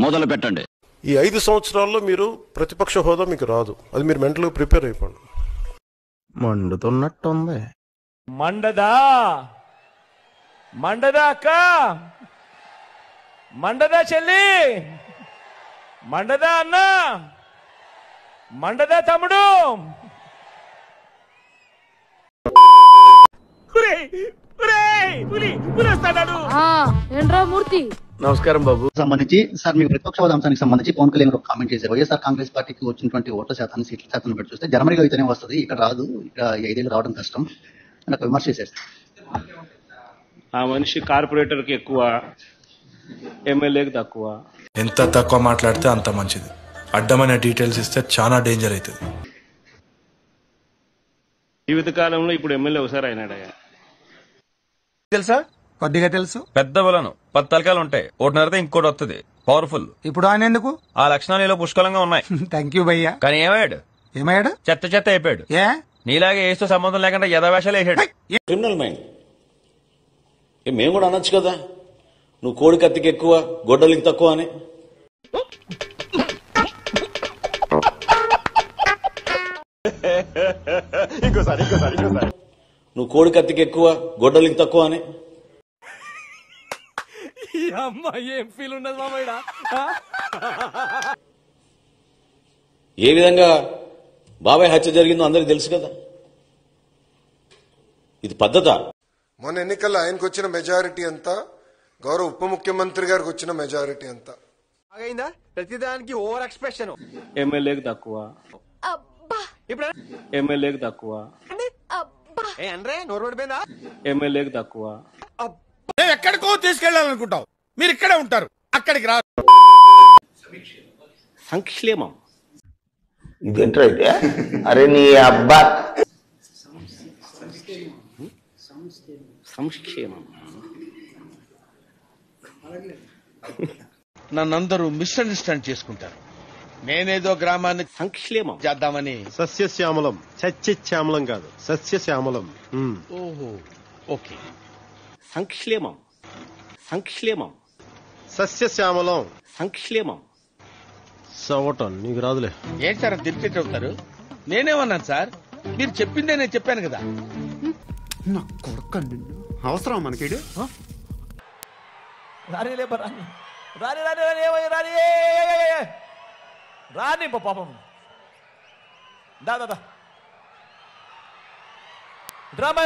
మొదలు పెట్టండి. ఈ 5 సంవత్సరాల్లో మీరు ప్రతిపక్ష హోదా మీకు రాదు. అది మీరు మెంటల్గా ప్రిపేర్ అయిపోండి. మండుతున్నట్టుంది. మండదా మండదా అక్క, మండదా చెల్లి, మండదా అన్న, మండదా తమ్ముడు. మూర్తి నమస్కారం బాబు. సంబంధించి సార్ మీకు ప్రతిపక్ష హోదా అంశానికి సంబంధించి పవన్ కళ్యాణ్ ఒక కామెంట్ చేశారు. వైఎస్ఆర్ కాంగ్రెస్ పార్టీకి వచ్చినటువంటి ఓట్ల శాతాన్ని, సీట్ల శాతాన్ని బట్టి చూస్తే జనవరిలో అయితేనే వస్తుంది, ఇక్కడ రాదు, ఇక్కడ 5 ఏళ్ళు రావడం కష్టం అని ఒక విమర్శ చేశారు. ఆ మనిషి కార్పొరేటర్కి ఎక్కువ, ఎమ్మెల్యేకి తక్కువ. ఎంత తక్కువ మాట్లాడితే అంత మంచిది. అడ్డమైన డీటెయిల్స్ ఇస్తే చాలా డేంజర్ అవుతుంది. జీవితకాలంలో ఇప్పుడు ఎమ్మెల్యే ఒకసారి అయినాడయ్యా. తెలుసా? కొద్దిగా తెలుసు. పెద్ద బలను 10 తలకాయలు ఉంటాయి, ఒకటి నడితే ఇంకోటి వస్తుంది, పవర్ఫుల్. ఇప్పుడు ఆయన ఎందుకు? ఆ లక్షణాలు ఇలా పుష్కలంగా ఉన్నాయి. థ్యాంక్ యూ భయ్యా. కానీ ఏమయ్యాడు? చెత్త చెత్త అయిపోయాడు. ఏ నీలాగే ఏస్తో సంబంధం లేకుండా యథావేషాలు వేసాడు. Criminal mind. మేము కూడా అనొచ్చు కదా, నువ్వు కోడి కత్తికి ఎక్కువ, గొడ్డలికి తక్కువ అని. నువ్వు కోడి కత్తికి ఎక్కువ, గొడ్డలికి తక్కువ అని. ఏం ఫీల్ ఉన్నది మామయ్య? ఏ విధంగా బాబాయ్ హత్య జరిగిందో అందరికి తెలుసు కదా. ఇది పద్ధత. మొన్న ఎన్నికల్లో ఆయనకు వచ్చిన మెజారిటీ ఎంత, గౌరవ ఉప ముఖ్యమంత్రి గారికి వచ్చిన మెజారిటీ ఎంత? ప్రతిదానికి ఓవర్ ఎక్స్ప్రెషన్. ఎమ్మెల్యేకి తక్కువ, ఎమ్మెల్యేకి తక్కువ, ఎమ్మెల్యేకి తక్కువ. మేము ఎక్కడికో తీసుకెళ్లాలనుకుంటాం, మీరు ఇక్కడే ఉంటారు, అక్కడికి రా. సంక్షేమం. ఇదేంటో అయితే, అరే నీ అబ్బా. సంక్షేమం. నన్నందరూ మిస్అండర్స్టాండ్ చేసుకుంటారు. నేనేదో గ్రామాన్ని సంక్షేమం చేద్దామని. సస్యశ్యామలం, సస్యశ్యామలం కాదు, సస్యశ్యామలం. ఓహో, ఓకే. సంక్షేమం. సంక్షేమం. సస్యశ్యామలం. సంక్షేమం. సవటం నీకు రాదులే. ఏంటి సార్ తిరిగి అవుతారు? నేనేమన్నాను సార్? మీరు చెప్పిందే నేను చెప్పాను కదా. నా కొడుకు అవసరం మనకి. రాని లేబర్ రాని రాని రాని రాని రాని రాని పాపం. దా డ్రామా